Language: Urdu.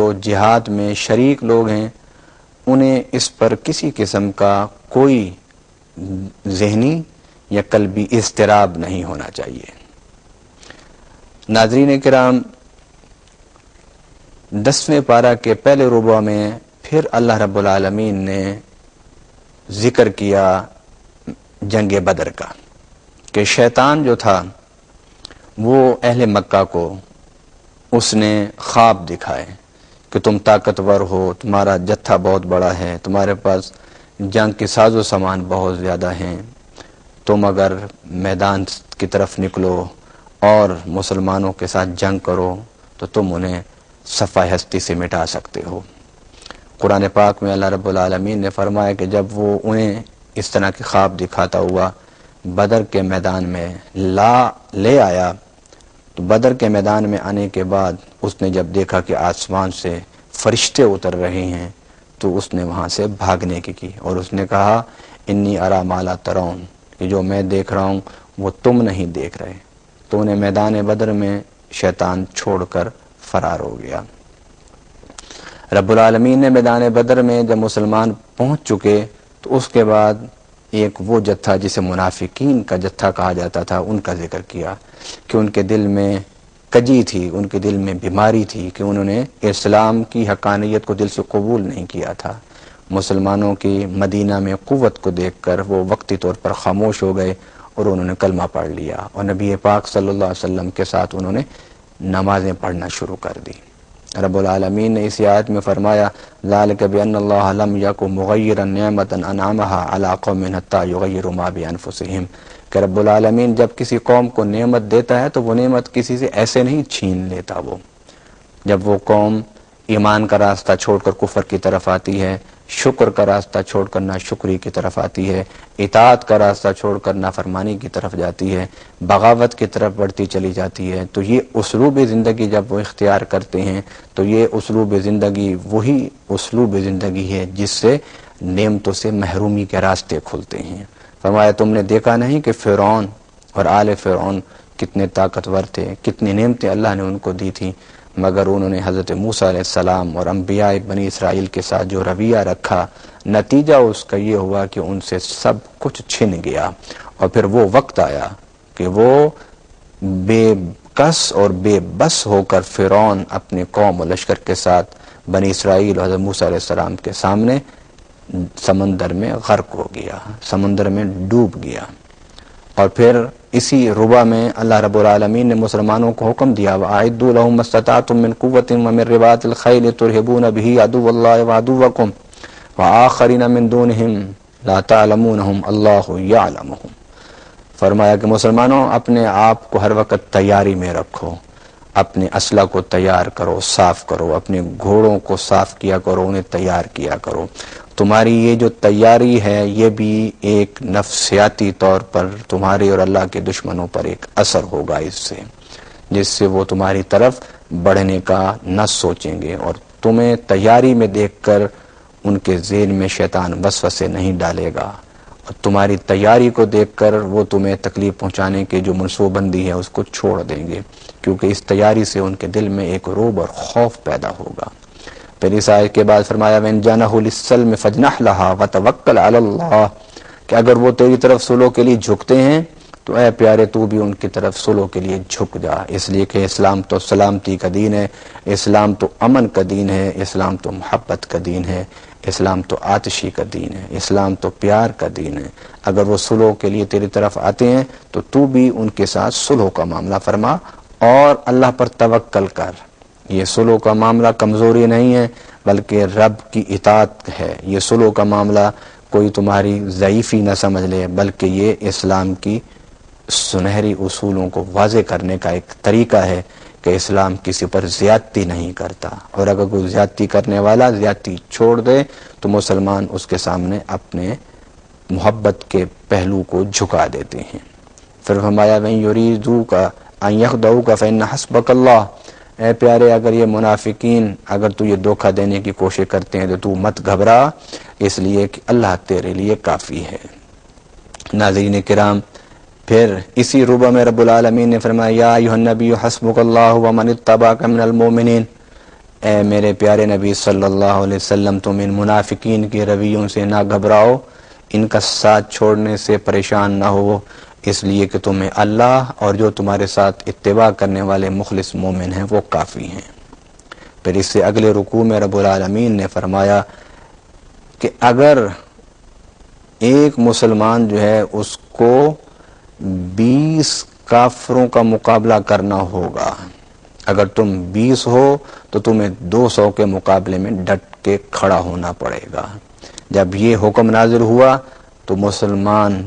جو جہاد میں شریک لوگ ہیں انہیں اس پر کسی قسم کا کوئی ذہنی یا قلبی اضطراب نہیں ہونا چاہیے۔ ناظرین کرام، 10ویں پارہ کے پہلے ربع میں پھر اللہ رب العالمین نے ذکر کیا جنگ بدر کا، کہ شیطان جو تھا وہ اہل مکہ کو اس نے خواب دکھائے کہ تم طاقتور ہو، تمہارا جتھا بہت بڑا ہے، تمہارے پاس جنگ کے ساز و سامان بہت زیادہ ہیں، تم اگر میدان کی طرف نکلو اور مسلمانوں کے ساتھ جنگ کرو تو تم انہیں صفحہ ہستی سے مٹا سکتے ہو۔ قرآن پاک میں اللہ رب العالمین نے فرمایا کہ جب وہ انہیں اس طرح کے خواب دکھاتا ہوا بدر کے میدان میں لے آیا، تو بدر کے میدان میں آنے کے بعد اس نے جب دیکھا کہ آسمان سے فرشتے اتر رہے ہیں تو اس نے وہاں سے بھاگنے کی اور اس نے کہا انی ارا ما لا ترون، کہ جو میں دیکھ رہا ہوں وہ تم نہیں دیکھ رہے۔ تو انہیں میدان بدر میں شیطان چھوڑ کر فرار ہو گیا۔ رب العالمین نے میدان بدر میں جب مسلمان پہنچ چکے تو اس کے بعد ایک وہ جتھا جسے منافقین کا جتھا کہا جاتا تھا ان کا ذکر کیا کہ ان کے دل میں کجی تھی، ان کے دل میں بیماری تھی کہ انہوں نے اسلام کی حقانیت کو دل سے قبول نہیں کیا تھا۔ مسلمانوں کی مدینہ میں قوت کو دیکھ کر وہ وقتی طور پر خاموش ہو گئے اور انہوں نے کلمہ پڑھ لیا اور نبی پاک صلی اللہ علیہ وسلم کے ساتھ انہوں نے نمازیں پڑھنا شروع کر دی۔ رب العالمین نے اسی آیت میں فرمایا ذالک بان اللہ لم یکن مغیرا نعمۃ انعمها علی قوم حتی یغیروا ما بانفسہم، کہ رب العالمین جب کسی قوم کو نعمت دیتا ہے تو وہ نعمت کسی سے ایسے نہیں چھین لیتا۔ وہ جب وہ قوم ایمان کا راستہ چھوڑ کر کفر کی طرف آتی ہے، شکر کا راستہ چھوڑ کر ناشکری کی طرف آتی ہے، اطاعت کا راستہ چھوڑ کر نافرمانی کی طرف جاتی ہے، بغاوت کی طرف بڑھتی چلی جاتی ہے، تو یہ اسلوب زندگی جب وہ اختیار کرتے ہیں تو یہ اسلوب زندگی وہی اسلوب زندگی ہے جس سے نعمتوں سے محرومی کے راستے کھلتے ہیں۔ فرمایا تم نے دیکھا نہیں کہ فرعون اور آل فرعون کتنے طاقتور تھے، کتنی نعمتیں اللہ نے ان کو دی تھیں، مگر انہوں نے حضرت موسیٰ علیہ السلام اور انبیاء بنی اسرائیل کے ساتھ جو رویہ رکھا، نتیجہ اس کا یہ ہوا کہ ان سے سب کچھ چھن گیا۔ اور پھر وہ وقت آیا کہ وہ بے کس اور بے بس ہو کر فرعون اپنے قوم و لشکر کے ساتھ بنی اسرائیل اور حضرت موسیٰ علیہ السلام کے سامنے سمندر میں غرق ہو گیا، سمندر میں ڈوب گیا۔ اور پھر اسی ربع میں اللہ رب العالمین نے مسلمانوں کو حکم دیا وَأَعِدُّوا لَهُم مَّا اسْتَطَعْتُم مِّن قُوَّةٍ وَمِن رِّبَاطِ الْخَيْلِ تُرْهِبُونَ بِهِ عَدُوَّ اللَّهِ وَعَدُوَّكُمْ وَآخَرِينَ مِن دُونِهِمْ لَا تَعْلَمُونَهُمْ اللَّهُ يَعْلَمُهُمْ۔ فرمایا کہ مسلمانوں اپنے آپ کو ہر وقت تیاری میں رکھو، اپنے اسلحہ کو تیار کرو، صاف کرو، اپنے گھوڑوں کو صاف کیا کرو، انہیں تیار کیا کرو۔ تمہاری یہ جو تیاری ہے یہ بھی ایک نفسیاتی طور پر تمہارے اور اللہ کے دشمنوں پر ایک اثر ہوگا اس سے، جس سے وہ تمہاری طرف بڑھنے کا نہ سوچیں گے، اور تمہیں تیاری میں دیکھ کر ان کے ذہن میں شیطان وسوسے نہیں ڈالے گا، اور تمہاری تیاری کو دیکھ کر وہ تمہیں تکلیف پہنچانے کے جو منصوبہ بندی ہے اس کو چھوڑ دیں گے، کیونکہ اس تیاری سے ان کے دل میں ایک رعب اور خوف پیدا ہوگا۔ پھر اس آیت کے بعد فرمایا وَإِن جَنَحُوا لِلسَّلْمِ فَاجْنَحْ لَهَا وَتَوَكَّلْ عَلَى اللَّهِ، کہ اگر وہ تیری طرف صلح کے لیے جھکتے ہیں تو اے پیارے تو بھی ان کی طرف صلح کے لیے جھک جا، اس لیے کہ اسلام تو سلامتی کا دین ہے، اسلام تو امن کا دین ہے، اسلام تو محبت کا دین ہے، اسلام تو آتشی کا دین ہے، اسلام تو پیار کا دین ہے۔ اگر وہ صلح کے لیے تیری طرف آتے ہیں تو بھی ان کے ساتھ صلح کا معاملہ فرما اور اللہ پر توکل کر۔ یہ صلح کا معاملہ کمزوری نہیں ہے بلکہ رب کی اطاعت ہے، یہ صلح کا معاملہ کوئی تمہاری ضعیفی نہ سمجھ لے بلکہ یہ اسلام کی سنہری اصولوں کو واضح کرنے کا ایک طریقہ ہے کہ اسلام کسی پر زیادتی نہیں کرتا، اور اگر کوئی زیادتی کرنے والا زیادتی چھوڑ دے تو مسلمان اس کے سامنے اپنے محبت کے پہلو کو جھکا دیتے ہیں۔ پھر فرمایا وَإِن يُرِيدُوكَ أَن يَخْدَعُوكَ فَإِنَّ حَسْبَكَ اللَّهُ، اے پیارے اگر یہ منافقین اگر تو یہ دھوکہ دینے کی کوشش کرتے ہیں تو مت گھبرا، اس لیے کہ اللہ تیرے لیے کافی ہے۔ ناظرین کرام، پھر اسی ربع میں رب العالمین نے فرمایا یا ایھا النبی حسبک اللہ ومن اتبعک من المؤمنین، اے میرے پیارے نبی صلی اللہ علیہ وسلم تم ان منافقین کے رویوں سے نہ گھبراؤ، ان کا ساتھ چھوڑنے سے پریشان نہ ہو، اس لیے کہ تمہیں اللہ اور جو تمہارے ساتھ اتباع کرنے والے مخلص مومن ہیں وہ کافی ہیں۔ پھر اس سے اگلے رکوع میں رب العالمین نے فرمایا کہ اگر ایک مسلمان جو ہے اس کو 20 کافروں کا مقابلہ کرنا ہوگا، اگر تم 20 ہو تو تمہیں 200 کے مقابلے میں ڈٹ کے کھڑا ہونا پڑے گا۔ جب یہ حکم نازل ہوا تو مسلمان